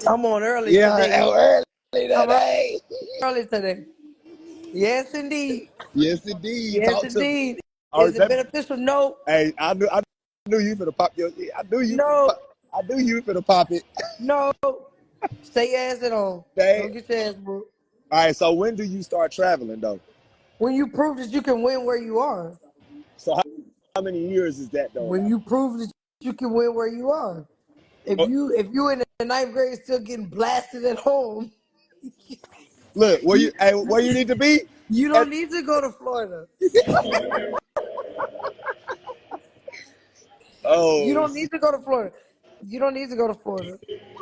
I'm on early Yeah, today. early I'm today. early today. Yes, indeed. Yes, indeed. Yes, Talk to me. indeed. Or Is it that, beneficial? No. hey, I knew you finna pop your. No. I knew you finna pop it. No. Stay your ass at home. Dang. Don't get your ass booked. All right. So when do you start traveling though? When you prove that you can win where you are. So how many years is that though? When Like, you prove that you can win where you are. oh, If you in the ninth grade still getting blasted at home, look, you where you need to be? you At, don't need to go to Florida. You oh, don't need to go to Florida. You don't need to go to Florida.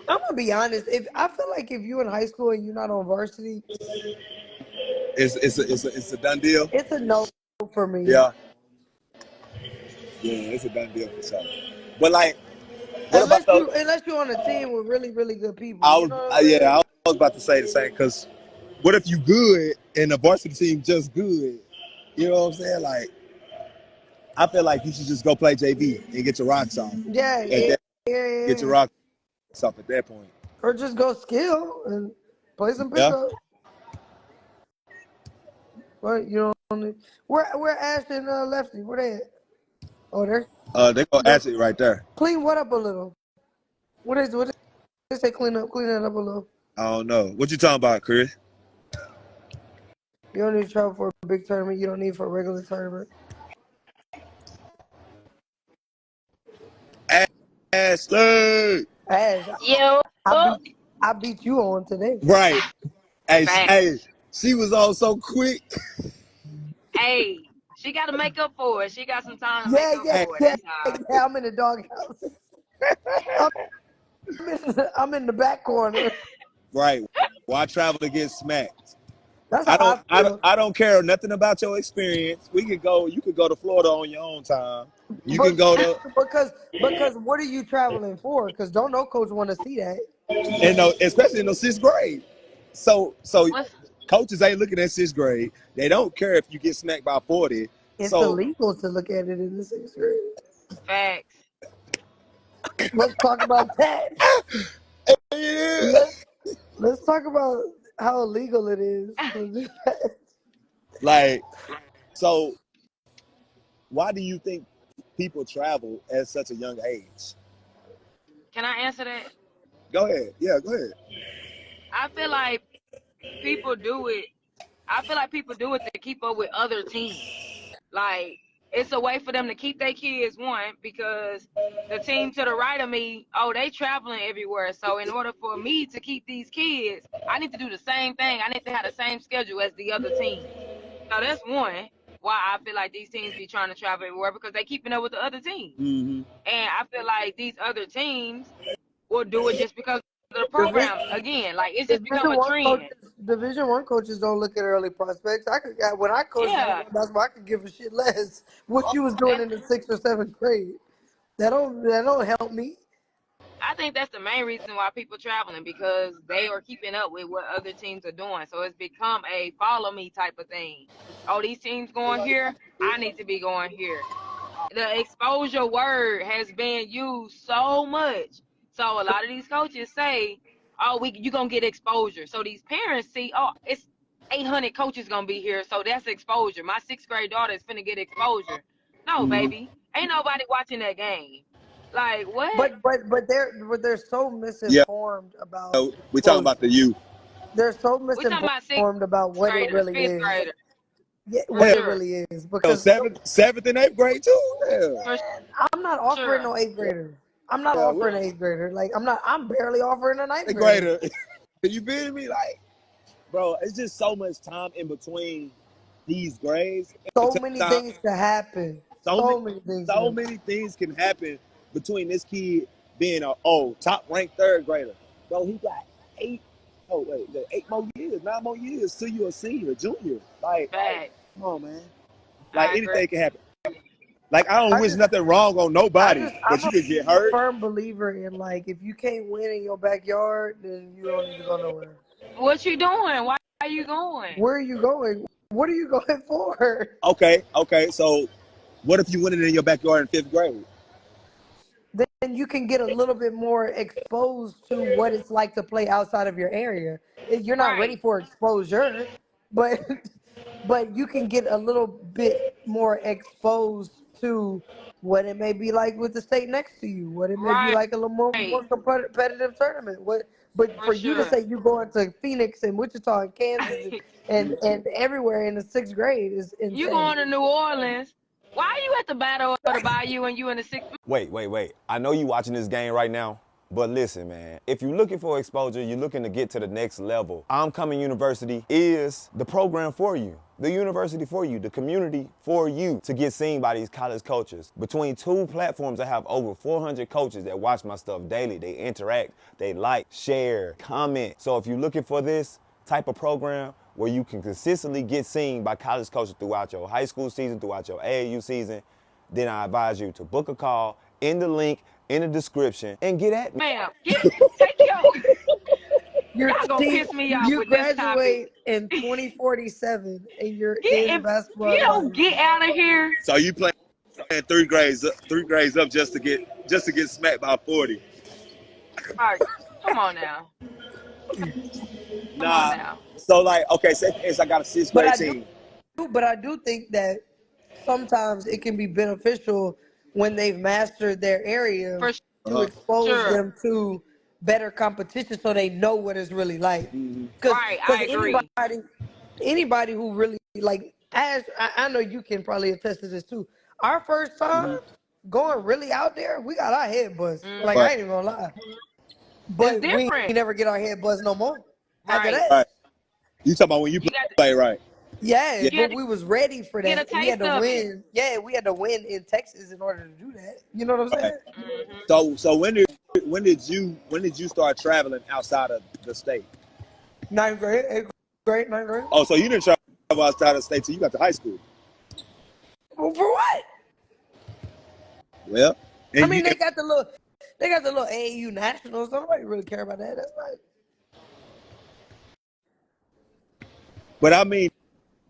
I'm gonna be honest. If I feel like if you in high school and you're not on varsity, it's a done deal. it's a no for me. Yeah, yeah, it's a done deal for sure. But like, what about those? Unless you're on a team with really really good people. I You was, know what I'm yeah, saying? I was about to say the same because what if you good and the varsity team just good? You know what I'm saying? Like, I feel like you should just go play JV and get your rocks off. Yeah, And yeah, then yeah, get your yeah. rocks off at that point. Or just go skill and play some Yeah. pickup. But you don't need. Where Ashton and Lefty? Where they at? Oh, there's They go the actually right there. clean what up a little. What they say? Clean it up a little. I don't know. What you talking about, Chris? You don't need to travel for a big tournament. You don't need for a regular tournament. Ashley! Ash, Yo, I beat you on today. Right. Hey, facts. hey, she was on so quick. Hey, she got to make up for it. She got some time to make Yeah, up yeah, Hey, for it. yeah, That's all. yeah. I'm in the doghouse. I'm in the back corner. right. Why travel to get smacked? That's how I feel. I don't care nothing about your experience. We could go. You could go to Florida on your own time. You can But go to, because what are you traveling for? Because don't no coach want to see that. and no, especially in the sixth grade. So What's coaches ain't looking at sixth grade. They don't care if you get smacked by 40. It's So illegal to look at it in the sixth grade. facts? Let's talk about that. yeah, Let's let's talk about how illegal it is to do that. like so. Why do you think people travel at such a young age? Can I answer that? Go ahead. Yeah, go ahead. I feel like people do it. I feel like people do it to keep up with other teams. Like it's a way for them to keep their kids one because the team to the right of me, oh, they traveling everywhere. So in order for me to keep these kids, I need to do the same thing. I need to have the same schedule as the other team. So that's one why I feel like these teams be trying to travel everywhere because they keeping up with the other teams. Mm-hmm. And I feel like these other teams will do it just because of the Division, programs. Again, like it's just become Division a one trend. coaches, Division one coaches don't look at early prospects. When I coached Yeah, that's why I could give a shit less what you was doing and in the sixth or seventh grade. That don't help me. I think that's the main reason why people traveling because they are keeping up with what other teams are doing. So it's become a follow me type of thing. Oh, these teams going here, I need to be going here. The exposure word has been used so much. So a lot of these coaches say, "Oh, you gonna get exposure." So these parents see, "Oh, it's 800 coaches gonna be here, so that's exposure." My sixth grade daughter is finna get exposure. No, Mm-hmm. baby, ain't nobody watching that game. Like what? But they're so Yeah, misinformed about we talking coach. about the youth. They're so We talking about sixth misinformed about what it graders, really fifth is. graders, Yeah, for what Hell, it sure, really is because seventh and eighth grade too. Yeah, for I'm not offering sure. no eighth grader. I'm not yeah. offering an eighth grader. Like I'm barely offering a ninth The grader. greater. You feel me? Like, bro, it's just so much time in between these grades. So many things to happen. So many, So many things to so happen. many things can happen between this kid being a top ranked third grader. Bro, he got 8 more years, 9 more years till you a senior, junior. Like, Fact. come on, man. Like I agree. anything can happen. Like I don't I wish just nothing wrong on nobody, but I'm you a could get hurt. firm believer in like if you can't win in your backyard, then you don't need to go nowhere. What you doing? Why are you going? Where are you going? What are you going for? Okay. So what if you win it in your backyard in fifth grade? Then you can get a little bit more exposed to what it's like to play outside of your area. You're not ready Right, for exposure, but but you can get a little bit more exposed to what it may be like with the state next to you, what it may be right, like a little more competitive tournament. But for for you to sure. say you going to Phoenix and Wichita and Kansas and everywhere in the sixth grade is You insane. going to New Orleans? Why are you at the Battle of the Bayou and you in the sixth? Wait. I know you watching this game right now, but listen, man. If you're looking for exposure, you're looking to get to the next level. I'm Coming University is the program for you, the university for you, the community for you to get seen by these college coaches. Between two platforms, I have over 400 coaches that watch my stuff daily. They interact, they like, share, comment. So if you're looking for this type of program where you can consistently get seen by college coaches throughout your high school season, throughout your AAU season, then I advise you to book a call in the link in the description and get at me. Ma'am, take your. You're Y'all gonna see, piss me off you with this topic. graduate in 2047 and you're Get in if you basketball don't advising. get out of here. So you playing three grades up just to get smacked by 40. All right, come on now. Come on Nah. now. So like, okay, say for instance, I got a sixth But grade I team. do think that sometimes it can be beneficial when they've mastered their area For to Uh-huh. expose sure. them to better competition so they know what it's really like. Because Right, I agree. anybody who really like, as I know you can probably attest to this too. Our first time going really out there, we got our head buzzed. Like I Right. ain't even gonna lie, It's but we different. ain't never get our head buzzed no more after Right. that. Right. You talking about when you You got to play right? Yeah, Yeah. get but we was ready for get a that. We had taste to of it. win. Yeah, we had to win in Texas in order to do that. You know what I'm Right. saying? So when did you start traveling outside of the state? Ninth grade, eighth grade, ninth grade. Oh, so you didn't travel outside of the state till you got to high school. Well, for what? Well, I and mean, they got the little AAU nationals. Nobody really care about that. That's not. but I mean,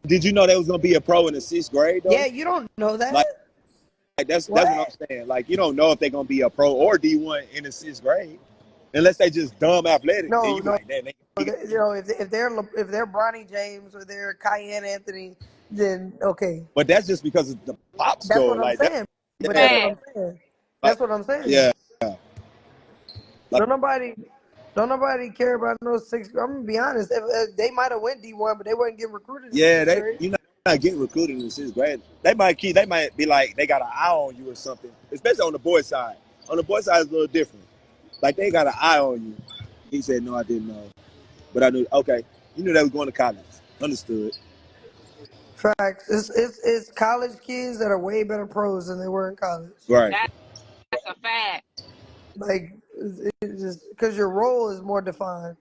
did you know there was gonna be a pro in the sixth grade though? Yeah, you don't know that. Like that's what I'm What? saying. Like you don't know if they're gonna be a pro or D1 in the sixth grade, unless they just dumb athletic. Then No, you be no. like, damn, You know, if they're Bronny James or they're Cayenne Anthony, then okay. but that's just because of the pop That's score. what I'm Like that, saying. But that's yeah, what I'm saying. That's what I'm saying. yeah. Like, Don't nobody care about no six. I'm gonna be honest. If they might have went D1, but they wouldn't get recruited in yeah, sixth grade. you're not getting recruited in the sixth grade. They might be like they got an eye on you or something. Especially on the boys' side. On the boys' side, it's a little different. Like they got an eye on you. He said, no, I didn't know, but I knew. Okay, you knew they was going to college. Understood. Facts. It's college kids that are way better pros than they were in college. Right. That's a fact. Like it's just because your role is more defined.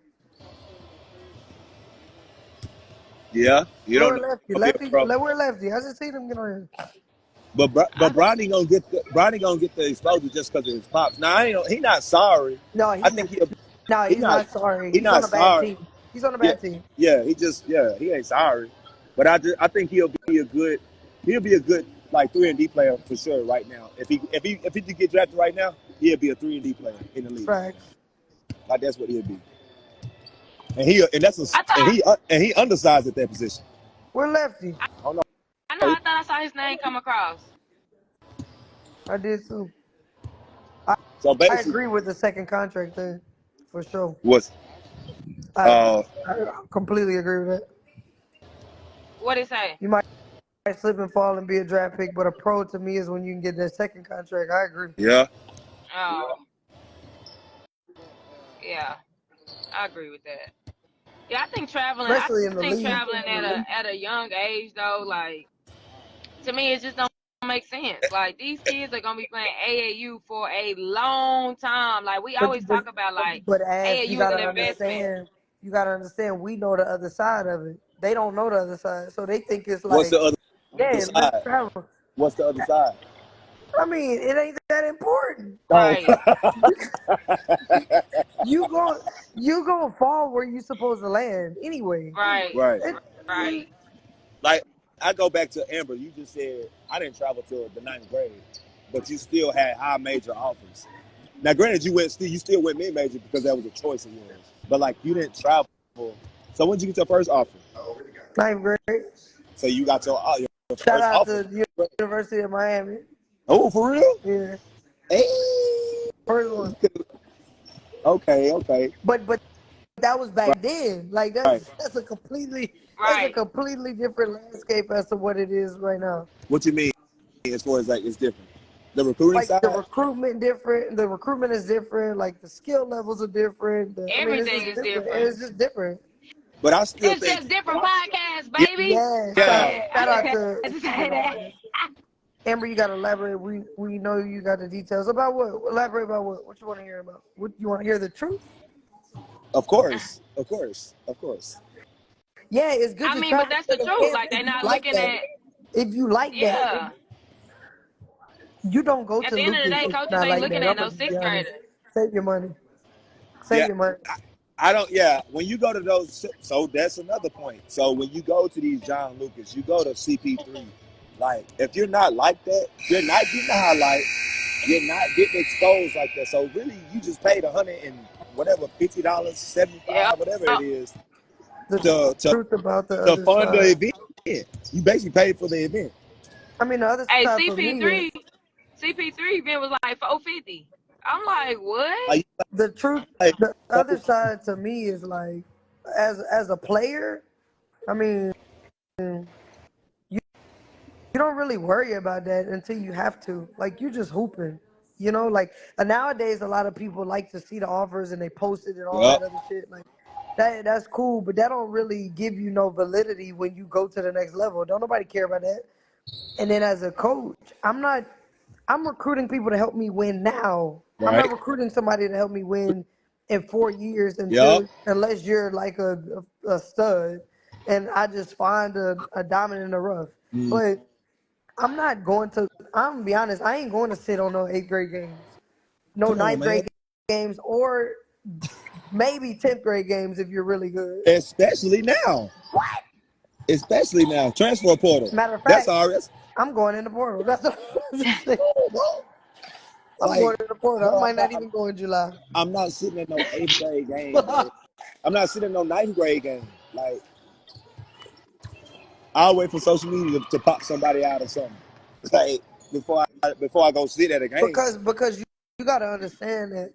Yeah. You don't We're know. lefty, Gonna be a pro. we're lefty. I just seen him get on here. But Bronny gonna get the exposure just because of his pops. Now he not sorry. No, I think he's not sorry. he He's on not a bad sorry. team. He's on a Yeah, bad team. yeah. He ain't sorry. But I think he'll be a good like 3-and-D player for sure right now. If he could get drafted right now, he'll be a 3-and-D player in the league. Facts. Like that's what he'll be. And he undersized at that position. We're lefty. I don't know. I thought I saw his name come across. I did too. So I basically, agree with the second contract thing, for sure. was I completely agree with that. What did it say? You might slip and fall and be a draft pick, but a pro to me is when you can get that second contract. I agree. yeah. Oh, yeah, I agree with that. Yeah, I think traveling. Especially in the league. Traveling at a young age though, like to me, it just don't make sense. Like these kids are gonna be playing AAU for a long time. Like we always talk about, like But as AAU you is gotta an investment. understand, we know the other side of it. They don't know the other side, so they think it's like, What's the other yeah, side? let's travel. What's the other side? I mean, it ain't that important. Right. You gonna fall where you supposed to land anyway. Right. Right. Right. Like I go back to Amber. You just said I didn't travel till the 9th grade, but you still had high major offers. Now, granted, you still went mid major because that was a choice of yours. But like, you didn't travel. So when did you get your first offer? Ninth grade. So you got your Shout first out offer. to University of Miami. Oh, for real? Yeah, Hey. first one. Okay. But that was Right. back then. Like Right. that's a completely Right. different landscape as to what it is right now. What you mean as far as like it's different? The recruiting Like the side? recruitment different. The recruitment is different. Like the skill levels are different. It's Everything just is different. different. It's just different. But I still It's think, just different podcasts, yeah, baby. Yeah. yeah. Shout I out just to had to say that. Amber. You gotta elaborate. We know you got the details about what. Elaborate about what. What you want to hear about? What you want to hear the truth? Of course. Yeah, it's good I to mean, but travel that's the with truth. kids Like if they're you not like looking that. at. If you like that, Yeah. you don't go At to the end of the Lucas day, if you're coaches not ain't like looking that. at I'm no gonna be sixth honest. graders. Save your money. Save Yeah. your money. I don't. Yeah. When you go to those, so that's another point. So when you go to these John Lucas, you go to CP3. Like, if you're not like that, you're not getting the highlight. You're not getting exposed like that. So really, you just paid $100 and whatever, $50, Yeah. $75, whatever it is, The to truth about the to other fund the side. event. You basically paid for the event. I mean, the other Hey, side for me is CP3 event was like 450. I'm like, what? Like, the truth. like, The other side to me is like, as a player, I mean, you don't really worry about that until you have to. Like you just hooping. You know, like nowadays a lot of people like to see the offers and they post it and all yup. that other shit. Like that's cool, but that don't really give you no validity when you go to the next level. Don't nobody care about that. And then as a coach, I'm recruiting people to help me win now. I'm not Right. recruiting somebody to help me win in 4 years Yup. unless you're like a stud and I just find a diamond in the rough. Mm. But I'm not going to. I'm gonna be honest. I ain't going to sit on no eighth grade games, no Come on, ninth man. grade games, or maybe 10th grade games if you're really good. Especially now. Especially now. Transfer portal. Matter of That's fact, all. That's I'm going in the portal. That's what I'm just saying. cool, bro. I'm Like, going in the portal. I bro, might not even go in July. I'm not sitting in no 8th grade game, bro. I'm not sitting in no 9th grade game. Like, I'll wait for social media to pop somebody out or something. Like, before I go sit at a game. because you got to understand that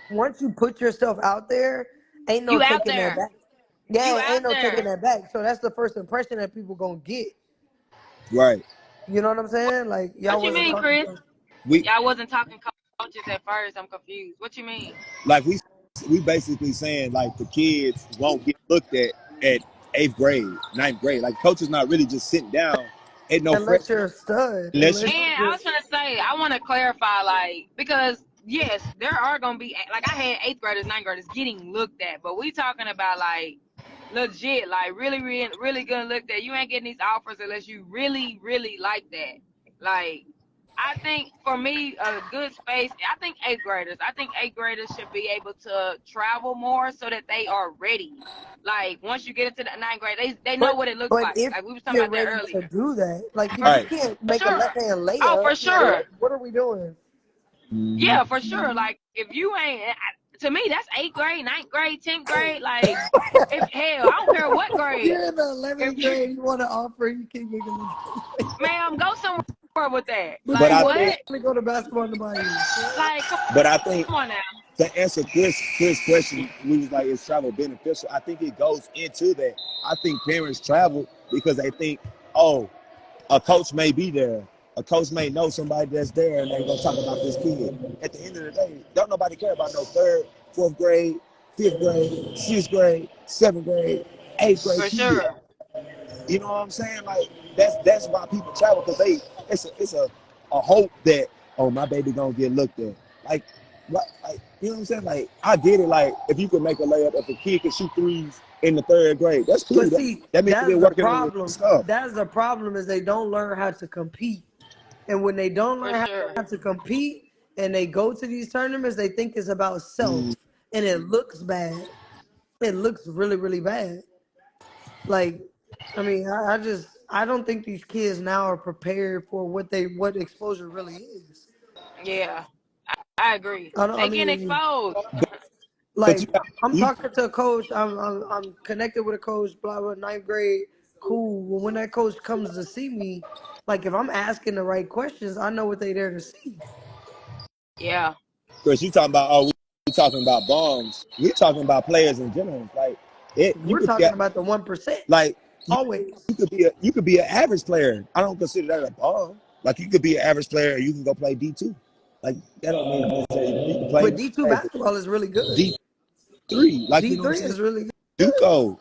once you put yourself out there, ain't no You out taking that there. back. You Yeah, ain't out no taking there. that back. So that's the first impression that people gonna get. Right. You know what I'm saying? Like y'all What you wasn't mean, talking Chris? about. We Y'all wasn't talking coaches at first. I'm confused. What you mean? like we basically saying like the kids won't get looked at 8th grade, 9th grade. Like coach is not really just sitting down. Ain't no Unless freshman you're a stud. unless you Unless And you're I just was gonna say, I want to clarify, like, because yes, there are gonna be like I had eighth graders, ninth graders getting looked at, but we talking about like legit, like really good looked at. You ain't getting these offers unless you really like that. Like, I think for me, a good space. I think eighth graders should be able to travel more so that they are ready. Like once you get into the ninth grade, they know but what it looks but like. if Like we was talking you're about that ready to earlier. do that, like if you right. can't For make a sure. left hand Oh, layup, for like sure. what are we doing? Mm-hmm. Yeah, for sure. Like if you ain't, to me, that's eighth grade, ninth grade, 10th grade. Like if hell, I don't care what grade. You're in the If 11th grade, you want to offer, you can't make a left. ma'am, go somewhere with that. But But Like you I want think what? to go to basketball in the bayou. Like come but I think on now. to answer Chris' question, we was like, is travel beneficial? I think it goes into that. I think parents travel because they think, oh, a coach may be there. A coach may know somebody that's there and they're going to talk about this kid. At the end of the day, don't nobody care about no 3rd, 4th grade, 5th grade, 6th grade, 7th grade, 8th grade For kid. sure. You know what I'm saying? Like, that's why people travel because it's a hope that, oh, my baby going to get looked at. Like, what, like, you know what I'm saying? Like, I get it. Like, if you can make a layup, if a kid can shoot threes in the 3rd grade, that's cool. But see, That means that's they're the working on your problem. stuff. That's the problem is they don't learn how to compete. And when they don't For learn sure. how to compete and they go to these tournaments, they think it's about self. Mm. And it looks bad. It looks really, really bad. Like, I mean, I don't think these kids now are prepared for what exposure really is. Yeah. I agree. I They getting mean, exposed. But like I'm you talking to a coach. I'm connected with a coach. Blah blah. Ninth grade, cool. Well, when that coach comes to see me, like if I'm asking the right questions, I know what they there to see. Yeah. Chris, you talking about we talking about bombs. We talking about players in general. Like you We're could talking get about the 1%. like Always. you could be an average player. I don't consider that a bomb. Like you could be an average player and you can go play D2. Like that don't mean necessarily you can play But D2 basketball is really good. D3. Like you know what D3 I'm saying? is really good. Duco.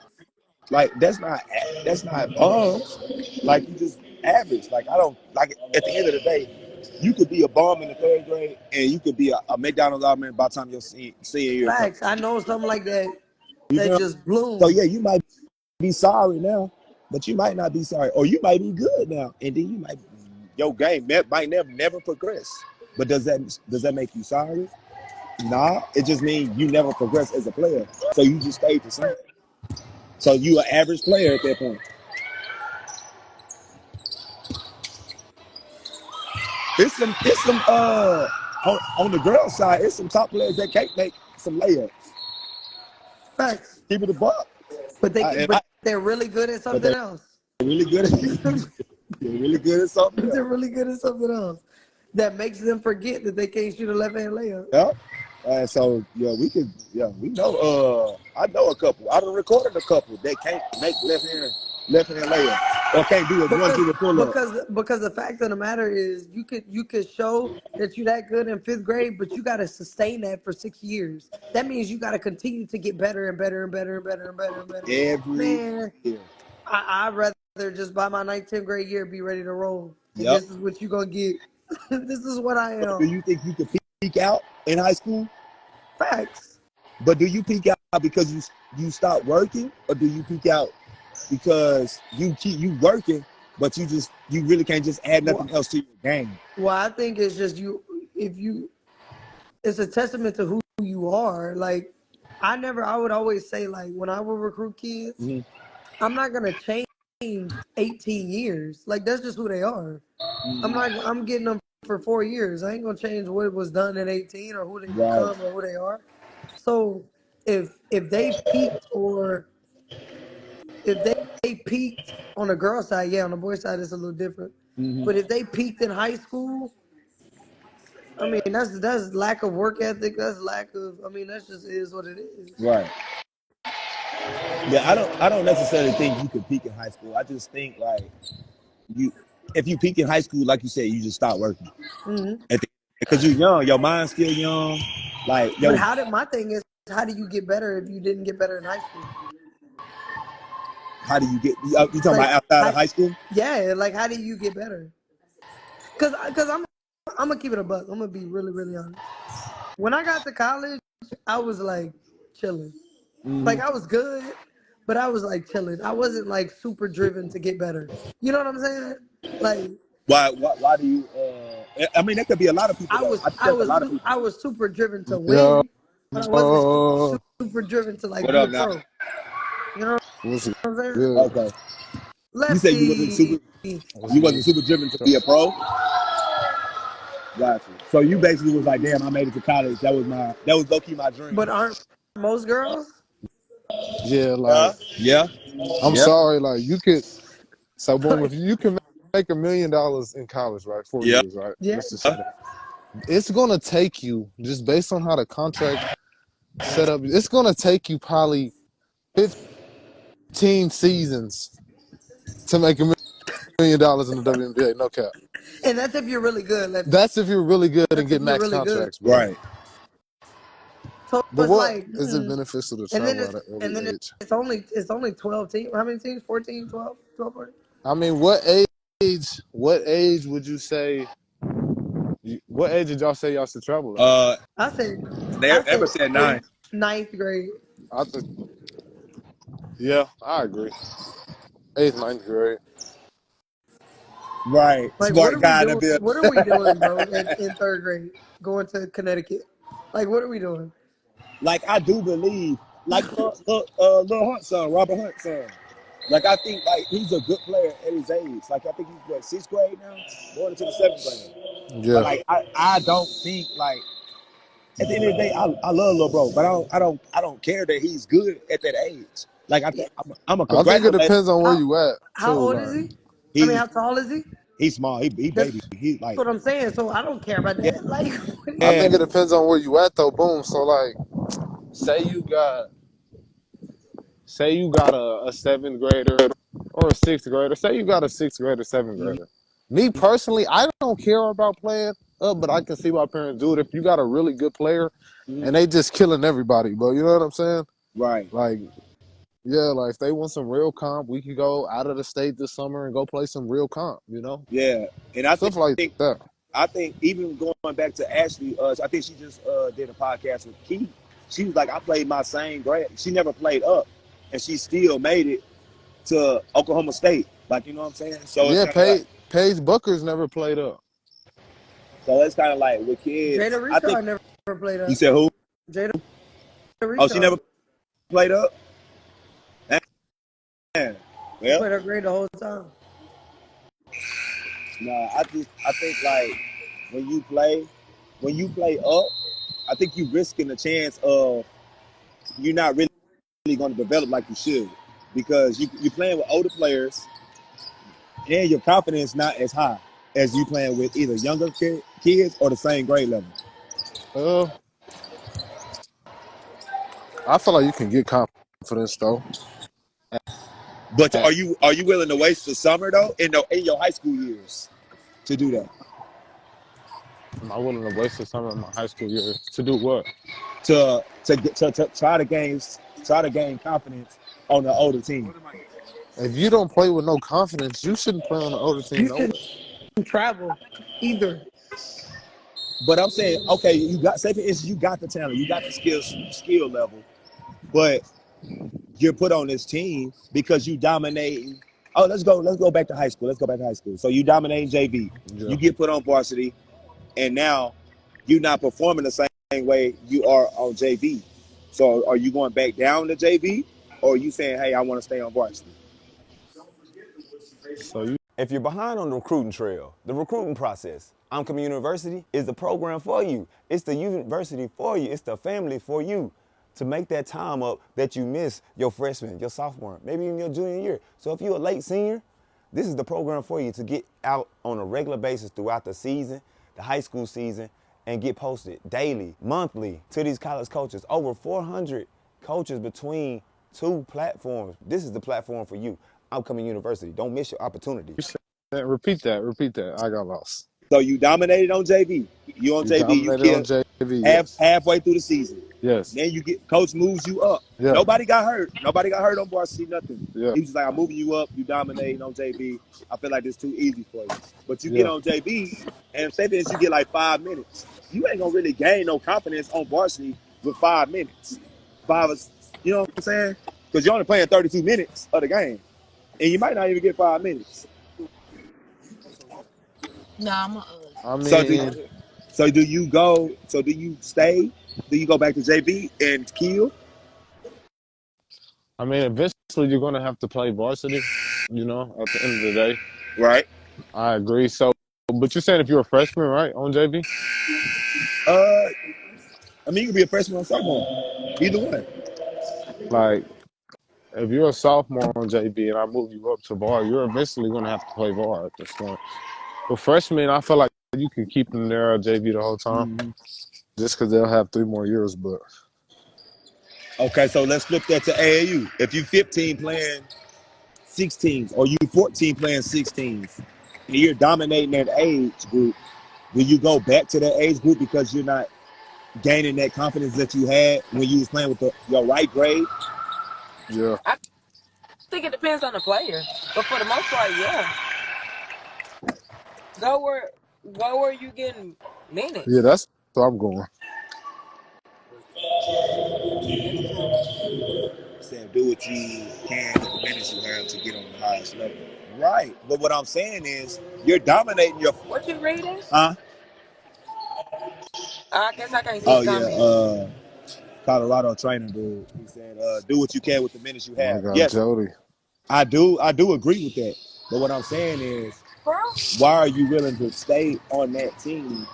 Like that's not bombs. Like you just average. Like I don't like at the end of the day, you could be a bomb in the third grade and you could be a McDonald's outman by the time your senior year comes. Facts. I know something like that You that feel? just So bloomed. yeah, you might be sorry now, but you might not be sorry, or you might be good now, and then you might your game might never progress. But does that make you sorry? Nah, it just means you never progress as a player, so you just stayed the same. So you an average player at that point. It's some on the girls' side, it's some top players that can't make some layups. Facts. Keep it a buck. But And they're really good at but something they're else. really good at they're really good at something They're else. really good at something else that makes them forget that they can't shoot a left-hand layup. Yeah. So we know I know a couple. I done recorded a couple that can't make left hand layup or can't do a 1-2 pull up. Because the fact of the matter is you could show that you're that good in 5th grade, but you gotta sustain that for 6 years. That means you gotta continue to get better and better and better and better and better and better. Every Man, year. I'd rather just by my 9th, 10th grade year be ready to roll. And Yep. this is what you're gonna get. This is what I Do am. you think you could peak out in high school? Facts. But do you peak out because you stop working, or do you peak out because you working, but you really can't just add nothing else to your game? Well, I think it's just it's a testament to who you are. Like, I would always say, like, when I would recruit kids, Mhm. I'm not going to change 18 years. Like, that's just who they are. I'm getting them for 4 years. I ain't going to change what was done at 18 or who they become or who they are. So if they peaked on the girl side, yeah, on the boy side, it's a little different. But if they peaked in high school, I mean, that's lack of work ethic. That's lack of. I mean, that's just is what it is. Right. Yeah, I don't necessarily think you could peak in high school. I just think like if you peak in high school, like you said, you just stop working. Because you're young, your mind's still young. Like, But my thing is, how do you get better if you didn't get better in high school? How do you get? You talking about outside of high school? Yeah, like how do you get better? Because I'm gonna keep it a buck. I'm gonna be really, really honest. When I got to college, I was like chilling. Like I was good, but I was like chilling. I wasn't like super driven to get better. You know what I'm saying? Like why do you? I mean, there could be a lot of people. I was super driven to win, but I wasn't super driven to like be a pro. You know what I'm saying? Okay. Let's you said see. You wasn't super driven to be a pro. Gotcha. So you basically was like, damn, I made it to college. That was low key my dream. But aren't most girls? Yeah, like yeah. I'm sorry, like you could. So if you can make $1 million in college, right? 4 years, right? Yeah. Let's just say that. It's gonna take you, just based on how the contract set up, it's gonna take you probably 15 seasons to make $1 million in the WNBA. No cap. And that's if you're really good. That's if you're really good and get max contracts, bro. Right. So But it's what like, is it beneficial to travel at an early age? It's only 12 teams. How many teams? 14, 12, 14? I mean, what age would you say? What age did y'all say y'all should travel at? I said. They ever said 9. 9th grade. I think. Yeah, I agree. 8th, 9th grade. Right. Like, Smart guy to be. What are we doing, bro? in 3rd grade, going to Connecticut. Like, what are we doing? Like, I do believe, like, Lil Hunt's son, Robert Hunt's son. Like, I think, like, he's a good player at his age. Like, I think he's, what, 6th grade now? Going into the 7th grade. Yeah. But, like, I don't think, like, at the end of the day, I love little bro, but I don't care that he's good at that age. Like Yeah. I'm a I think it congratulate. depends on where How you at how too. old is Like, he? I mean, He how tall is he? he's small. He That's baby. He like what I'm saying. So I don't care about yeah. that. Like, what do I you think And it mean? depends on where you at though. Boom. So like, say you got a seventh grader or a sixth grader. Say you got a sixth grader, seventh mm, grader. Me personally, I don't care about playing up, but I can see why parents do it. If you got a really good player mm, and they just killing everybody, but you know what I'm saying? right, Like, yeah, like if they want some real comp, we could go out of the state this summer and go play some real comp, you know? yeah. And Stuff like that. I think even going back to Ashley, I think she just did a podcast with Keith. She was like, I played my same grade. She never played up, and she still made it to Oklahoma State. Like, you know what I'm saying? So it's Yeah, kind of like, Paige Buckers never played up. with kids. Jada I think Richard never played you up. said who? Jada Oh, she never Richard, played up. Man, she well, played her grade the whole time. nah. I think like when you play up, I think you risking the chance of you're not really going to develop like you should because you're playing with older players and your confidence not as high as you playing with either younger kids or the same grade level. Uh, I feel like you can get confidence though. But are you willing to waste the summer though in your high school years to do that? Am I willing to waste the summer of my high school years to do what? To try to gain confidence on the older team. If you don't play with no confidence, you shouldn't play on the older team You no shouldn't way. travel either. But I'm saying, okay, say for instance, you got the talent, you got the skill level, but you're put on this team because you dominating. Oh, let's go back to high school. Let's go back to high school. So you dominating JV, Yeah. you get put on varsity, and now you're not performing the same way you are on JV. So are you going back down to JV, or are you saying, hey, I want to stay on varsity? So you If you're behind on the recruiting trail, the recruiting process, Coming University is the program for you. It's the university for you. It's the family for you to make that time up that you miss your freshman, your sophomore, maybe even your junior year. So if you're a late senior, this is the program for you to get out on a regular basis throughout the season, the high school season, and get posted daily, monthly to these college coaches. Over 400 coaches between two platforms. This is the platform for you. Coming University. Don't miss your opportunity. said, repeat that. I got lost. So you dominated on JV. You on You JV, you dominated on killed JV, yes. halfway through the season. Yes. Then you get coach moves you up. Yeah. Nobody got hurt. Nobody got hurt on varsity, nothing. Yeah. He was just like, I'm moving you up, you dominating on JV. I feel like it's too easy for you. But you Yeah. get on JV, and say this, you get like 5 minutes. You ain't gonna really gain no confidence on varsity with 5 minutes. You know what I'm saying? Because you're only playing 32 minutes of the game. And you might not even get 5 minutes. Nah, I So mean, do you stay? Do you go back to JV and kill? eventually you're gonna have to play varsity, you know, at the end of the day. Right. I agree. So but you're saying if you're a freshman, right, on JV? I mean, you could be a freshman or sophomore. Either one. Like if you're a sophomore on JV and I move you up to VAR, you're eventually gonna have to play VAR at this point. But freshmen, I feel like you can keep them there at JV the whole time, just because they'll have 3 more years. But Okay, so let's flip that to AAU. If you 15 playing 16s or you 14 playing 16s, and you're dominating that age group, will you go back to that age group because you're not gaining that confidence that you had when you was playing with your right grade? yeah, I think it depends on the player, but for the most part, yeah. Go where you getting minutes. yeah, that's where I'm going. Saying do what you can with the minutes you have to get on the highest level. Right. But what I'm saying is you're dominating your What you reading? huh? I guess I can't see Oh the comment. yeah, Colorado trainer dude. He said, do what you can with the minutes you I have. got Yes, Jody. I do agree with that. But what I'm saying is, Bro, why are you willing to stay on that team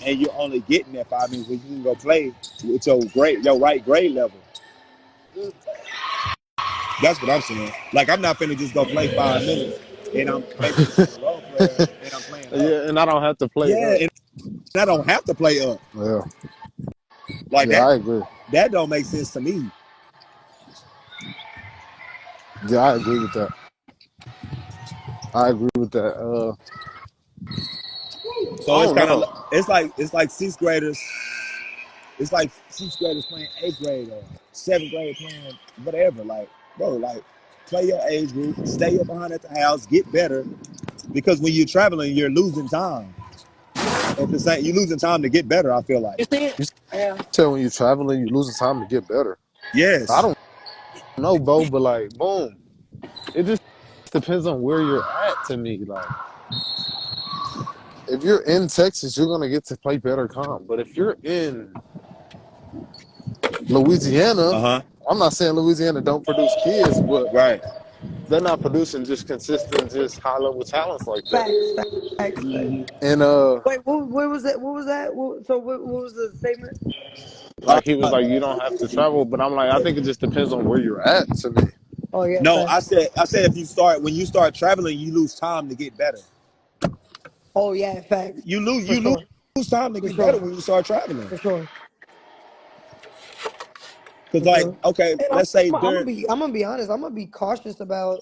and you're only getting that 5 minutes when you can go play with your right grade level. That's what I'm saying. Like, I'm not finna just go play 5 minutes and I'm basically a role player and I'm playing up. Yeah, and I don't have to play Yeah, up. and I don't have to play up. Yeah, Like yeah, I agree. that don't make sense to me. Yeah, I agree with that. I agree with that. So I it's don't kind of know. it's like sixth graders. It's like sixth graders playing eighth grade or seventh grade playing whatever. Like, bro, like play your age group, stay up behind at the house, get better. Because when you're traveling, you're losing time. At the same, you're losing time to get better. I feel like. You see it? You Yeah. said when you're traveling, you're losing time to get better. Yes. I don't know, Bo, but like, boom. It just depends on where you're at to me. Like, if you're in Texas, you're gonna get to play better comp. But if you're in Louisiana, I'm not saying Louisiana don't produce kids, but Right. they're not producing just consistent, just high level talents like that. Facts. And Wait, what was that? What was that? What was the statement? like he was like, you don't have to travel, but I'm like, I think it just depends on where you're at to me. Oh yeah. No, facts. I said when you start traveling, you lose time to get better. Oh yeah, facts. You lose For sure. lose time to For get sure. better when you start traveling. For sure. Because For like, sure. okay, And let's say I'm during gonna be honest. I'm gonna be cautious about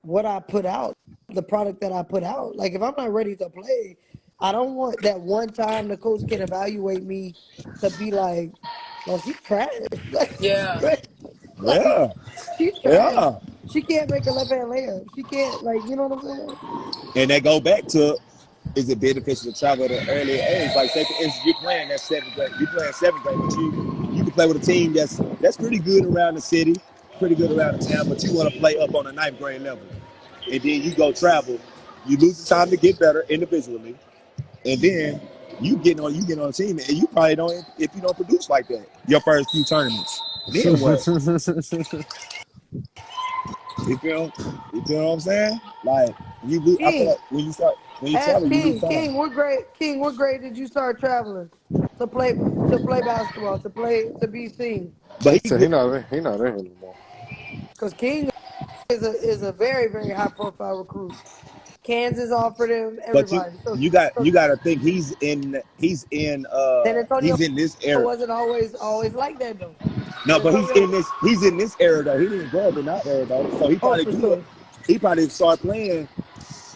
what I put out, the product that I put out. Like if I'm not ready to play, I don't want that one time the coach can evaluate me to be like, well, she's trash. Like, Yeah. like yeah, she's trash. yeah. She can't make a left hand layup. She can't, like, you know what I'm saying? And they go back to, is it beneficial to travel at an early age? Like, say for instance, you're playing that seventh grade, but you can play with a team that's pretty good around the city, pretty good around the town, but you want to play up on the ninth grade level, and then you go travel, you lose the time to get better individually, and then you get on a team, and you probably don't if you don't produce like that your first few tournaments. Then what? You feel what I'm saying? Like you lose, I feel King, like when you travel, you lose time. King, what grade did you start traveling to play basketball, to be seen? But So he not there anymore. Because King is a very, very high profile recruit. Kansas offered him, but everybody. you got to think he's in San Antonio this era. wasn't always like that though. No, but he's in this era though. He didn't grow up in that era though. So he probably started playing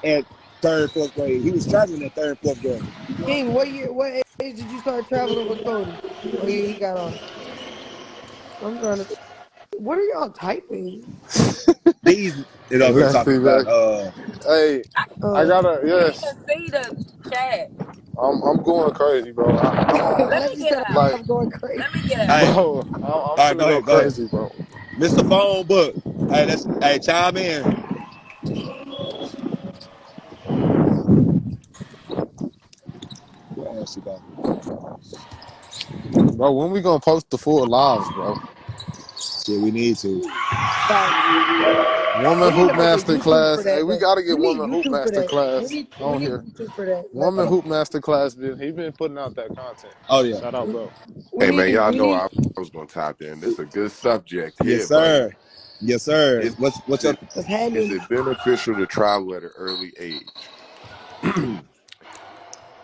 at third, fourth grade. He was traveling at third, fourth grade. King, what age did you start traveling with Cody? Oh, he got on. I'm trying to. What are y'all typing? These, we're talking about. Hey, I gotta yes. I can see the chat. I'm going crazy, bro. Let me get out. Like, I'm going crazy. Let me get out. bro, I'm All right, gonna go crazy, bro. Mr. Phone Book. Hey, chime in. What else you got? Bro, when we gonna post the full lives, bro? Yeah, we need to. Woman Hoop Master Class. Hey, we gotta get We need Woman Hoop YouTube for Master that. Class We on need here. YouTube for that. Woman Hoop Master Class, he been putting out that content. Oh yeah. Shout out, bro. Hey man, y'all know I was gonna tap in. This is a good subject here. Yes, sir. Buddy. Yes, sir. What's your? Is it beneficial to travel at an early age?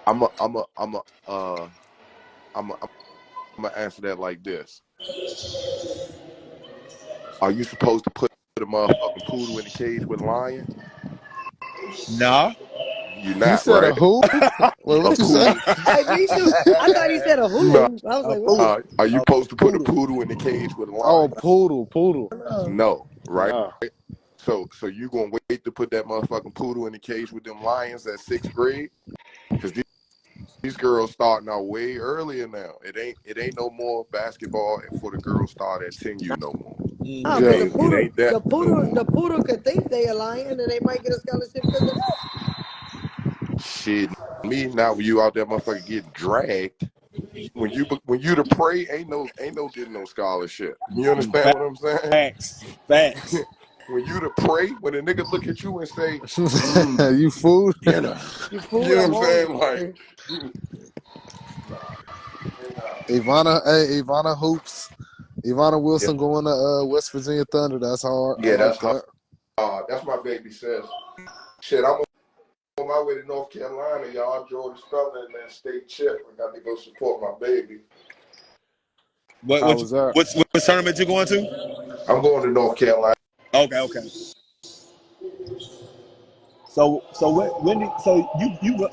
I'm gonna answer that like this. Are you supposed to put a motherfucking poodle in the cage with a lion? Nah. You're not, You said right? a who? Wait, what you say? Hey, me too. I thought he said a Hulu. No. I was like, what? Are you supposed to put a poodle in the cage with a lion? Oh, poodle. No, right? Nah. So you gonna wait to put that motherfucking poodle in the cage with them lions at 6th grade? Because these girls starting out way earlier now. It ain't no more basketball for the girls start at 10U no more. Nah, Yeah. the poodle, It ain't that the poodle could think they a lion and they might get a scholarship because of that. Shit, me now when you out there motherfucker getting dragged. When you the prey, ain't no getting no scholarship. You understand what I'm saying? Facts. When you the prey, when a nigga look at you and say, You fool? you know, You fool, you know what I'm saying? hungry. Like Ivana Hoops. Ivana Yeah, Wilson going to West Virginia Thunder. That's hard. I yeah, like that's hard. that. That's my baby sis. Shit, I'm on my way to North Carolina, y'all. Jordan Spelling in that state chip. I got to go support my baby. How was that? What tournament you going to? I'm going to North Carolina. Okay. So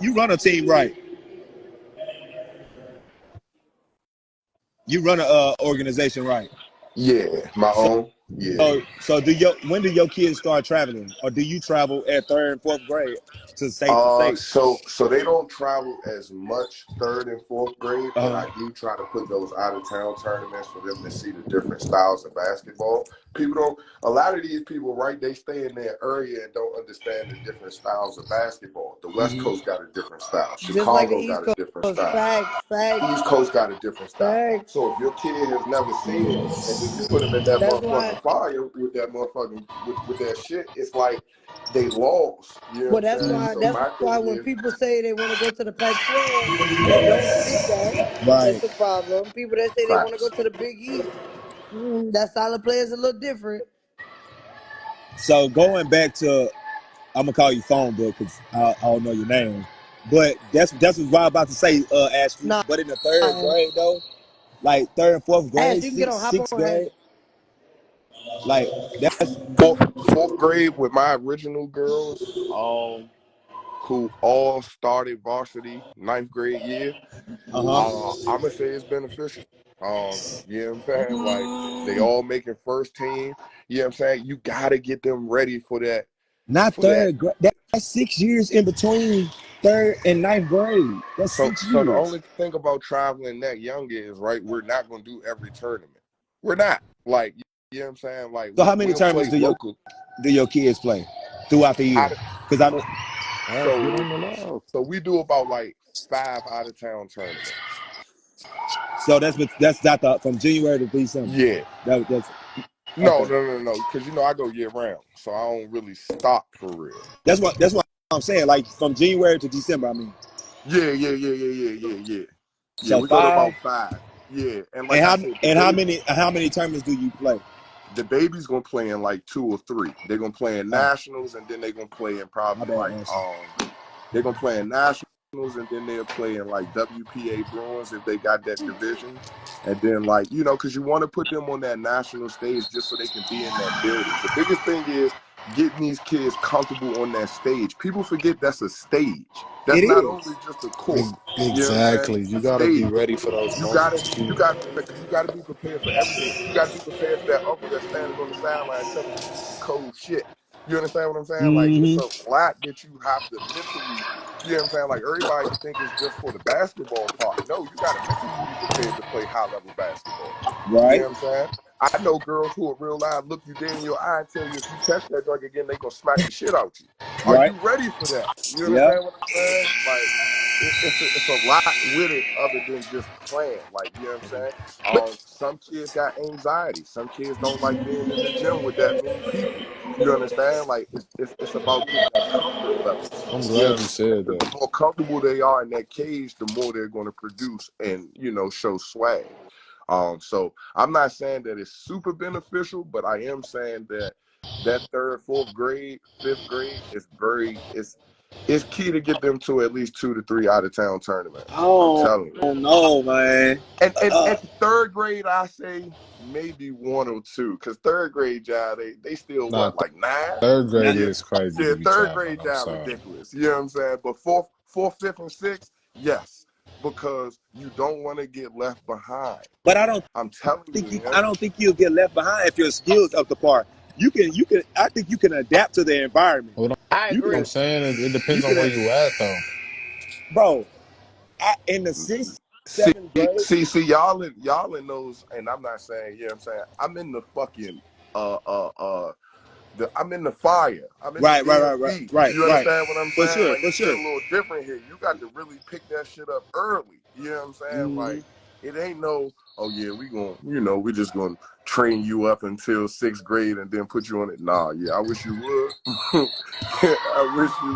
you run a team, right? You run a organization, right? Yeah, my So own. Yeah. so when do your kids start traveling, or do you travel at 3rd and 4th grade to state to state? So they don't travel as much 3rd and 4th grade, but I Uh-huh. do try to put those out of town tournaments for them to see the different styles of basketball. A lot of these people, right, they stay in their area and don't understand the different styles of basketball. The West Coast got a different style. Just like the Chicago East got a different Coast. style. Facts. East Coast got a different style. Facts. So if your kid has never seen it, and then you put them in that That's why. motherfucking fire with that motherfucking with that shit, it's like they lost. You know Well, what I'm saying? So that's my why thing when is, people say they want to go to the Pac-12 and don't stick that, Right. that's a problem. People that say they want to go facts. to the Big East, that style of play is a little different. So going back to, I'm gonna call you phone book because I don't know your name, but that's what I was about to say, Ashley. Nah, But in the 3rd Ash, grade though, like 3rd and 4th grade, you can get on hop sixth on Ash. grade, like that's Fourth grade with my original girls, who all started varsity 9th grade year. I'm gonna say it's beneficial. You know what I'm saying? Like they all making first team. You know what I'm saying? You gotta get them ready for that. not For that. 3rd grade. That's 6 years in between 3rd and 9th grade. That's So 6 the years. only thing about traveling that young is, right, we're not gonna do every tournament. We're not. Like, you know what I'm saying? Like, So how many we'll tournaments play local. do your kids play throughout the year? Because I Ash, get on the live. So we do about like 5 out of town tournaments. so that's not from January to December. Yeah. That's No, okay. no. Because I go year round, so I don't really stop for real. That's what I'm saying. Like from January to December. I mean. Yeah. Yeah, So we go to 5. about 5. Yeah, and like I said, How many tournaments do you play? the baby's gonna play in like 2 or 3. They're gonna play in nationals, and then they're gonna play in probably they're gonna play in nationals, and then they'll play in like WPA Bruins if they got that division. And then, like, because you want to put them on that national stage just so they can be in that building. The biggest thing is getting these kids comfortable on that stage. People forget that's a stage. That's not only just a court. Exactly. You gotta be ready for those You moments too. gotta be prepared for everything. You gotta be prepared for that uncle that's standing on the sideline telling you some cold shit. You understand what I'm saying? Like, it's a lot that you have to mentally, you know what I'm saying? Like, everybody think it's just for the basketball part. No, you gotta mentally be prepared to play high level basketball. Right. You know what I'm saying? I know girls who are real live look you dead in your eye and tell you if you touch that drug again, they gonna smack the shit out you. Are you ready for that? You understand what I'm saying? Like, it's a lot with it other than just playing. Like, you know what I'm saying? Some kids got anxiety. Some kids don't like being in the gym with that many people. You understand? Like, it's about getting that comfort level. I'm glad you said that. The more comfortable they are in that cage, the more they're going to produce and show swag. So I'm not saying that it's super beneficial, but I am saying that 3rd, 4th grade, 5th grade is it's key to get them to at least 2 to 3 out of town tournaments. I'm telling you. Oh no, man. And 3rd grade, I say maybe 1 or 2, because 3rd grade job they still like 9. 3rd grade is crazy. Yeah, 3rd grade job ridiculous. You know what I'm saying? But 4th, 5th, and 6th, yes, because you don't want to get left behind. But I'm telling you, I don't think you'll get left behind if your skills up to par. I think you can adapt to the environment. Well, I agree. I'm saying it depends on where you at though. Bro, in the 6th, 7th grade. See, y'all in those, and I'm not saying, what I'm saying, I'm in the fucking I'm in the fire. I'm in the DMV. Right. You understand what I'm saying? For sure, like, for it's sure. a little different here. You got to really pick that shit up early. You know what I'm saying? Like, it ain't no, oh yeah, we're just gonna train you up until 6th grade and then put you on it. Nah, yeah, I wish you would. I wish you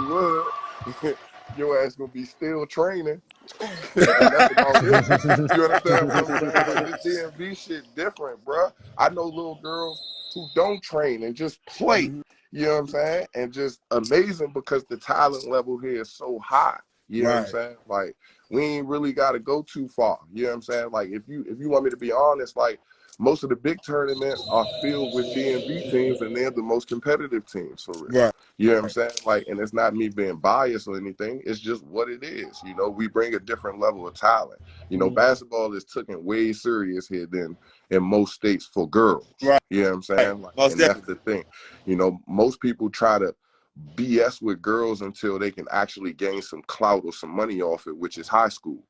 would. your ass gonna be still training, and that's about it. You understand what I'm saying? Like this DMV shit different, bruh. I know little girls who don't train and just play. Mhm. You know what I'm saying? And just amazing because the talent level here is so high. You know what I'm Right. saying? Like we ain't really got to go too far. You know what I'm saying? Like if you want me to be honest, like most of the big tournaments are filled with DMV teams, and they're the most competitive teams for real. Right. You know what I'm saying? Like, and it's not me being biased or anything. It's just what it is. You know, we bring a different level of talent. You know, Mhm. basketball is taken way serious here than in most states for girls. Right. You know what I'm Right. saying? Like, Most and that's definitely. the thing. You know, most people try to BS with girls until they can actually gain some clout or some money off it, which is high school.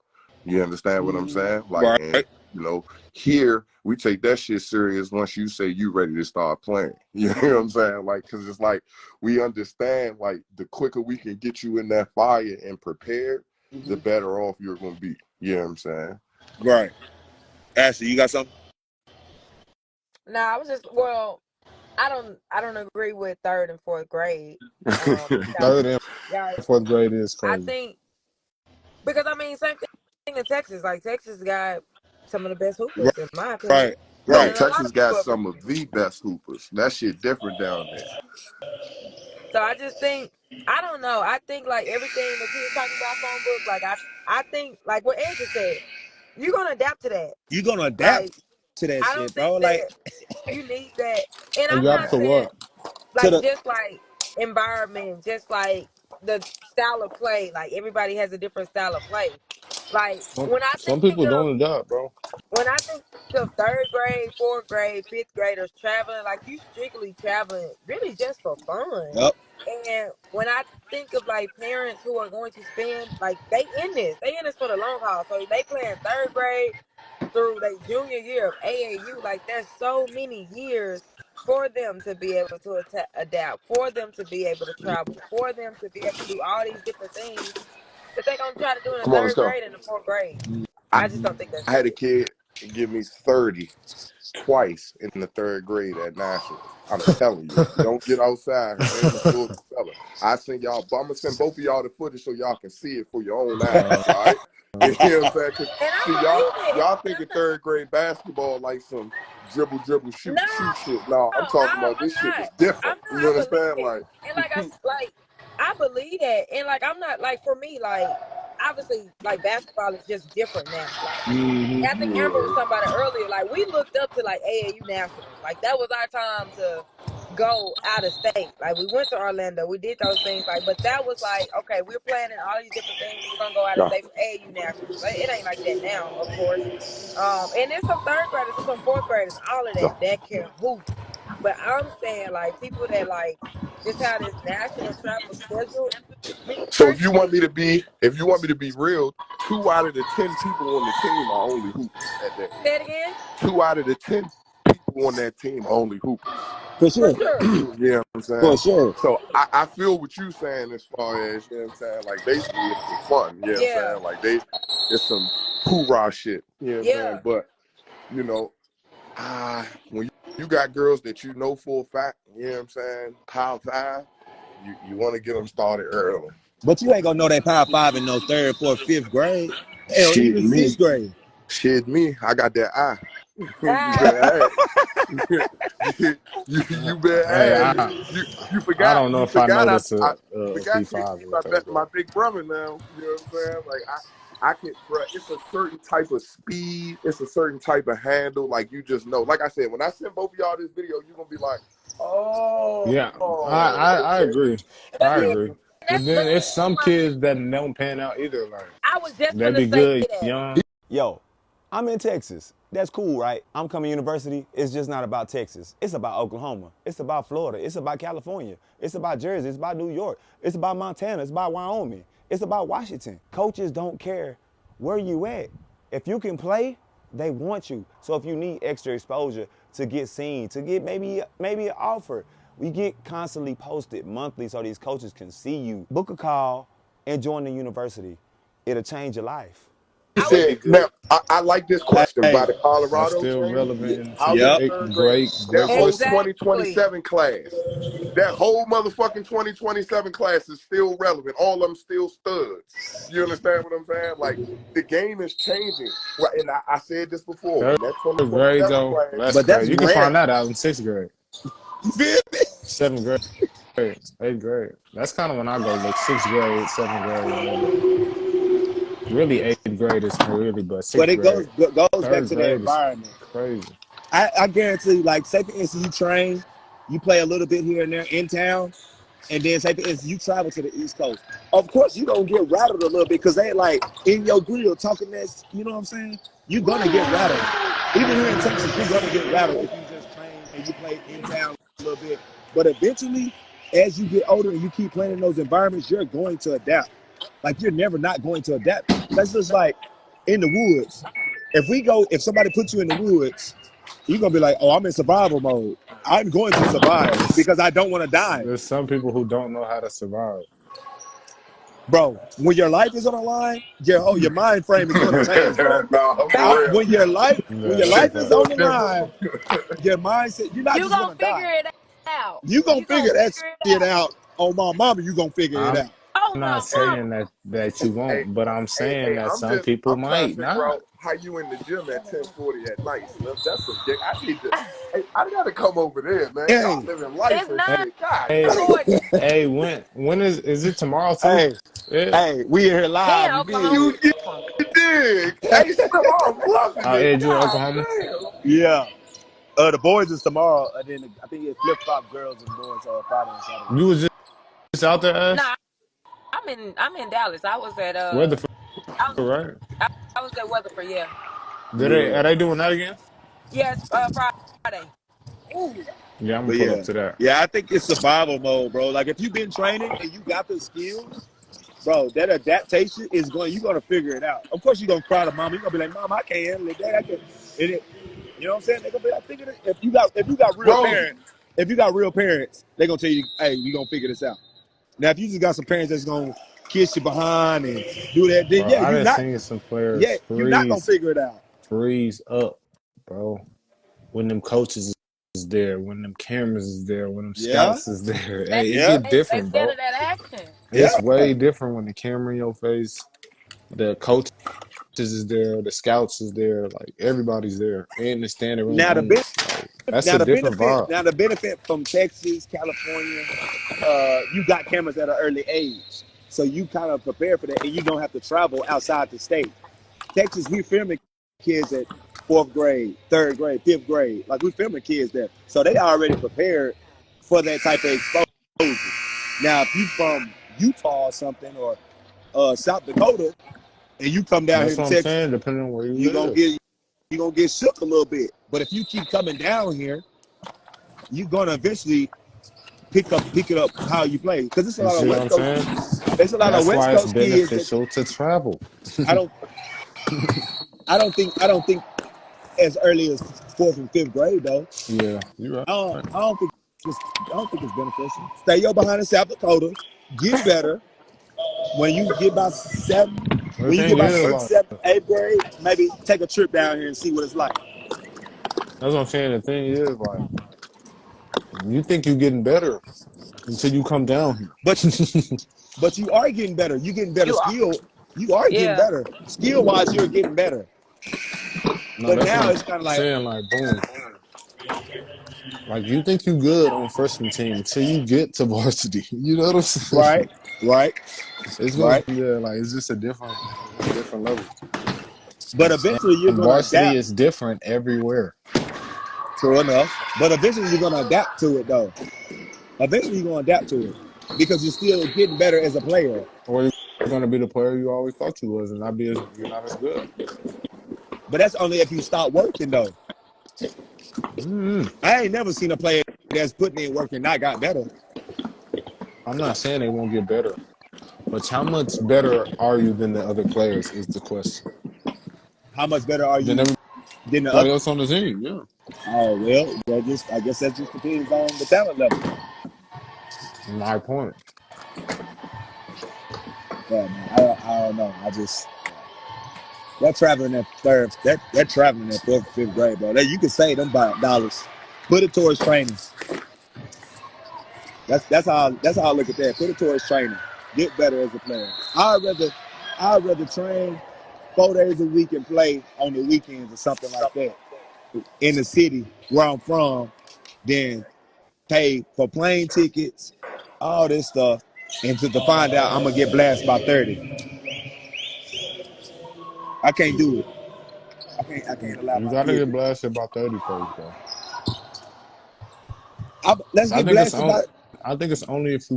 You understand what I'm saying? Like, and Right. you know, here we take that shit serious once you say you ready to start playing. You know what I'm saying? Like, cause it's like we understand like the quicker we can get you in that fire and prepared, the Mhm. better off you're gonna be. You know what I'm saying? Right. Ashley, you got something? Nah, I was just I don't agree with third and fourth grade. Third and Y'all, fourth grade is I crazy. think because I mean same thing in Texas. Like Texas got some of the best hoopers in my opinion, Right. No, Right. and a lot Texas of people got agree some with of me. the best hoopers. That shit different down there. So I just think I don't know. I think like everything that you were talking about, phone book. Like I think like what Andrew said, you're gonna adapt to that. You gonna adapt Like to that I shit, don't bro. think Like that you need that. And I'm Adapt not to saying what? to like the just like environment, just like the style of play. Like everybody has a different style of play. Like Some people don't adapt, bro. when I think of third grade, fourth grade, fifth graders traveling, like you strictly traveling really just for fun. Yep. And when I think of like parents who are going to spend like they in this for the long haul. So they playing third grade through their junior year of AAU. Like there's so many years for them to be able to adapt, for them to be able to travel, for them to be able to do all these different things that they're gonna try to do in the Come on, let's third go. grade and the fourth grade. I, I just don't think that's I had a it. kid give me 30 twice in the third grade at nationals. I'm telling you, if you don't get outside, her name is Lord Fella. I send y'all, but I'm gonna send both of y'all the footage so y'all can see it for your own eyes. All right. You know what I'm saying? Cause And I see, believe it. y'all And thinking third grade basketball like some dribble, no, shoot shit. No, I'm no, talking about I'm this shit not. was different. You I believe understand? it. Like, And like I believe that. And like I'm not like for me, like obviously like basketball is just different now. Like I think Amber was yeah. talking about it earlier. Like we looked up to like AAU nationals. Like that was our time to go out of state. Like we went to Orlando. We did those things. Like, but that was like, okay, we're planning all these different things. We're gonna go out of Yeah. state for AAU nationals. It ain't like that now, of course. And there's some third graders and some fourth graders, all of Yeah. that can hoop. But I'm saying like people that like just have this national travel schedule. Me So personally, if you want me to be real, 2 out of the 10 people on the team are only hoopers at that say age. it again 2 out of the 10 people on that team are only hoopers. For for sure. sure. You know what I'm For saying? sure. So I feel what you saying as far as, you know what I'm saying, like basically it's for fun, you know what I'm Yeah, saying? Like it's some hoorah shit, you know what I'm saying? yeah. But, you know, when you got girls that you know for a fact, you know what I'm saying, Power 5, you want to get them started early. But you ain't gonna know that Power Five in no third, fourth, fifth grade. Hell, Shit, even me. sixth grade. Shit, me. I got that eye. You Ah, better ask. You better Hey, ask. I You I forgot. don't know You if I forgot. know I, this I a forgot. P5 KP, or a third my grade. big brother now. You know what I'm saying? Like I can, bro. It's a certain type of speed. It's a certain type of handle. Like you just know. Like I said, when I send both of y'all this video, you're gonna be like, Yeah, I okay. agree. but I see, agree. But but then that's it's some why kids that don't pan out either. Like I was just that gonna be say good that. young. Yo, I'm in Texas. That's cool, right? I'm coming university. It's just not about Texas. It's about Oklahoma. It's about Florida. It's about California. It's about Jersey. It's about New York. It's about Montana. It's about Wyoming. It's about Washington. Coaches don't care where you at. If you can play, they want you. So if you need extra exposure to get seen, to get maybe an offer, we get constantly posted monthly so these coaches can see you. Book a call and join the university. It'll change your life. He I was said, now, I like this question by Hey, the That's Colorado still thing. relevant in the How many yep. future. third grade? Great, That great whole question. exactly. 2027 class, that whole motherfucking 2027 class is still relevant. All of them still studs. You understand what I'm saying? Like, the game is changing. Well, and I said this before. Third When that grade 2027 though, class, that's But that's crazy. You can rare. find that out in 6th grade, You feel me? 7th grade, 8th grade. That's kind of when I go look. 6th grade, 7th grade, maybe. Really, 8th grade is really, but But sixth it goes grade, goes back third to the grade is environment. crazy. I guarantee, like, say for instance, you train, you play a little bit here and there in town, and then say for instance, you travel to the East Coast. Of course, you gonna get rattled a little bit because they like in your grill talking that. You know what I'm saying? You're gonna get rattled. Even here in Texas, you're gonna get rattled if you just train and you play in town a little bit. But eventually, as you get older and you keep playing in those environments, you're going to adapt. Like, you're never not going to adapt. That's just like in the woods. If somebody puts you in the woods, you're gonna be like, oh, I'm in survival mode. I'm going to survive There's, because I don't want to die. there's some people who don't know how to survive. Bro, when your life is on the line, your mind frame is going to change, bro. no, for Facts. real. When Yeah, your that's a life is It's fact. so on the different. line, your mindset, you're not You just gonna gonna die. figure it out. You gonna You gonna figure that figure it shit out. out. On my mama, you gonna figure it I'm out. Oh not my Hey, mama. saying that you hey, won't, but I'm saying that some people I'm trying to might figure not. out how you in the gym at 10:40 at night, Slim. That's some dick. Hey, I gotta come over there, man. Y'all Hey, living life It's and Hey, shit. God hey, damn. Jordan. hey, when is it tomorrow too? hey, Yeah. hey, we in here He in live. You Oklahoma. dig? You dig? Hey, Slim, I'm loving Oh, this. Ed, you in God Oklahoma? damn. Yeah. The boys is tomorrow, and then I think it's flip flop girls and boys Friday and Saturday. You was just out there, Ash? Nah, I'm in Dallas. I was at Weatherford, I was right? I, I was at Weatherford, yeah. Yeah. Are they doing that again? Yes, Friday. Yeah, I'm gonna But pull up yeah, to that. yeah, I think it's survival mode, bro. Like, if you've been training and you got the skills, bro, that adaptation is you're gonna figure it out. Of course, you're gonna cry to mama. You're gonna be like, Mom, I can't handle it. Dad, I can't. You know what I'm saying? They're gonna be like, figure it. If you got real Rosie. parents, they're gonna tell you, hey, you gonna figure this out. Now, if you just got some parents that's gonna kiss you behind and do that, then Bro, I done not, seen some players you're not gonna figure it out. freeze up, bro. When them coaches is there, when them cameras is there, when them Yeah, scouts is there. They Hey, it yeah, get they different, scared bro. of that action. yeah. It's way different when the camera in your face, the coaches is there, the scouts is there, like everybody's there, and the standing room Now the only. Like that's Now a the different benefit, vibe. from Texas, California, you got cameras at an early age, so you kind of prepare for that, and you don't have to travel outside the state. Texas, we filming kids at 4th grade, 3rd grade, 5th grade, like we filming kids there, so they already prepared for that type of exposure. Now, if you from Utah or something, or South Dakota, and you come down here That's to what I'm Texas, saying. Depending on where you you gonna live, get you gonna get shook a little bit. But if you keep coming down here, you're gonna eventually pick it up how you play. Because it's a you lot of see what West I'm Coast saying? there's a lot of That's West why it's Coast kids that beneficial to travel. I don't I don't think as early as 4th and 5th grade though. Yeah, you're right. I don't think it's beneficial. Stay your behind in South Dakota, get better. When you get about The thing is, sixth, like, 7th, 8th grade, maybe take a trip down here and see what it's like. that's what I'm saying. The thing is, like, you think you're getting better until you come down But here. but you are getting better. You're getting better You are. skill. You are getting Yeah. better. Skill wise, you're getting better. No, But that's what now I'm it's kind of like, saying. Like, boom, like you think you good on freshman team until you get to varsity. You know what I'm saying? right, right, It's gonna, right. yeah, like it's just a different level. But eventually you're And gonna varsity adapt. is different everywhere. True enough. But eventually you're gonna adapt to it though. Eventually you're gonna adapt to it because you're still getting better as a player. Or you're gonna be the player you always thought you was, and you're not as good. But that's only if you stop working though. Mm-hmm. I ain't never seen a player that's putting in work and not got better. I'm not saying they won't get better, but how much better are you than the other players is the question. How much better are Than you than the everybody other? else on the team, yeah. Oh well, I guess that just depends on the talent level. My point. Yeah, man. I don't know. They're traveling at third. They're traveling at fourth, fifth grade, bro. You can save them by dollars. Put it towards training. That's how I look at that. Put it towards training. Get better as a player. I'd rather train 4 days a week and play on the weekends or something like that in the city where I'm from than pay for plane tickets, all this stuff, and to find out I'm gonna get blasted by 30. I can't do it. I can't allow You my gotta kids. get blasted by 30 first, bro. Let's I get think it's blasted on. by. I think it's only if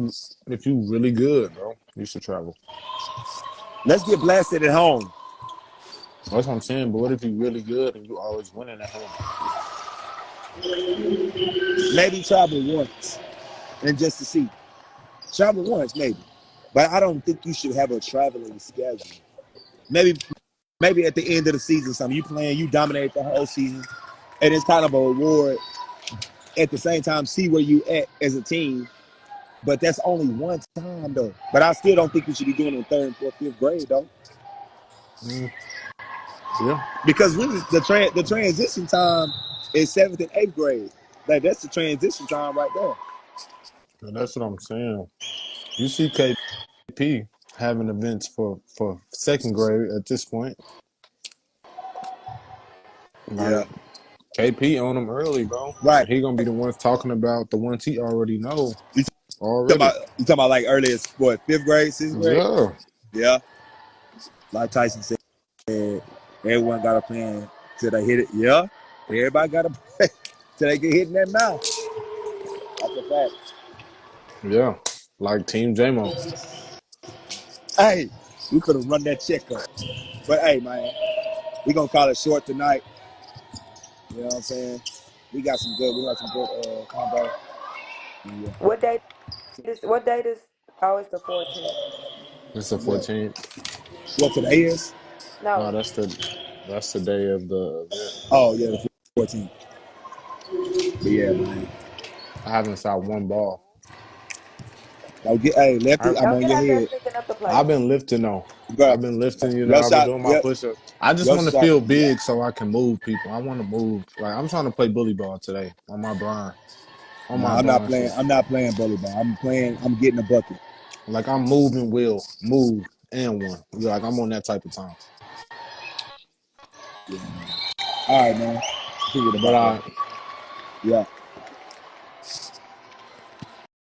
you really good, bro. You should travel. Let's get blasted at home. That's what I'm saying. But what if you really good and you always winning at home? Maybe travel once and just to see. Travel once, maybe. But I don't think you should have a traveling schedule. Maybe at the end of the season, something you playing, you dominate the whole season, and it's kind of a reward. At the same time, see where you at as a team. But that's only one time though. But I still don't think you should be doing it in third and fourth, fifth grade though. Yeah. Because really, the transition time is seventh and eighth grade. Like that's the transition time right there. And that's what I'm saying. You see KP having events for second grade at this point. Yeah. Like KP on them early, bro. Right. He gonna be the ones talking about the ones he already know You already. you talking about like early as what, fifth grade, sixth grade? Yeah. Yeah. Like Tyson said, everyone got a plan till they hit it. Yeah. Everybody got a plan till they get hit in that mouth. That's a fact. Yeah. Like Team J-Mo. Hey, we could have run that check up. But hey, man, we gonna call it short tonight. You know what I'm saying? We got some good combo. Yeah. What date is? What date is? Oh, it's the 14th. It's the What? 14th. What today is? No, No, that's the day of the event. Oh yeah, the 14th. But yeah, man. I haven't shot one ball. Hey, Lefty, I'm don't on get your out there head. picking up the I've plates. been lifting though. Bro, I've been lifting, your I've been shot, doing my push-ups. I just your want to shot. feel big so I can move people. I want to move. Like I'm trying to play bully ball today on my Brian. On No, my I'm not Brian playing. shit. I'm not playing volleyball. I'm getting a bucket. Like I'm moving will, move and one. Like I'm on that type of time. Yeah, man. All right, man. Figured But about that. Yeah.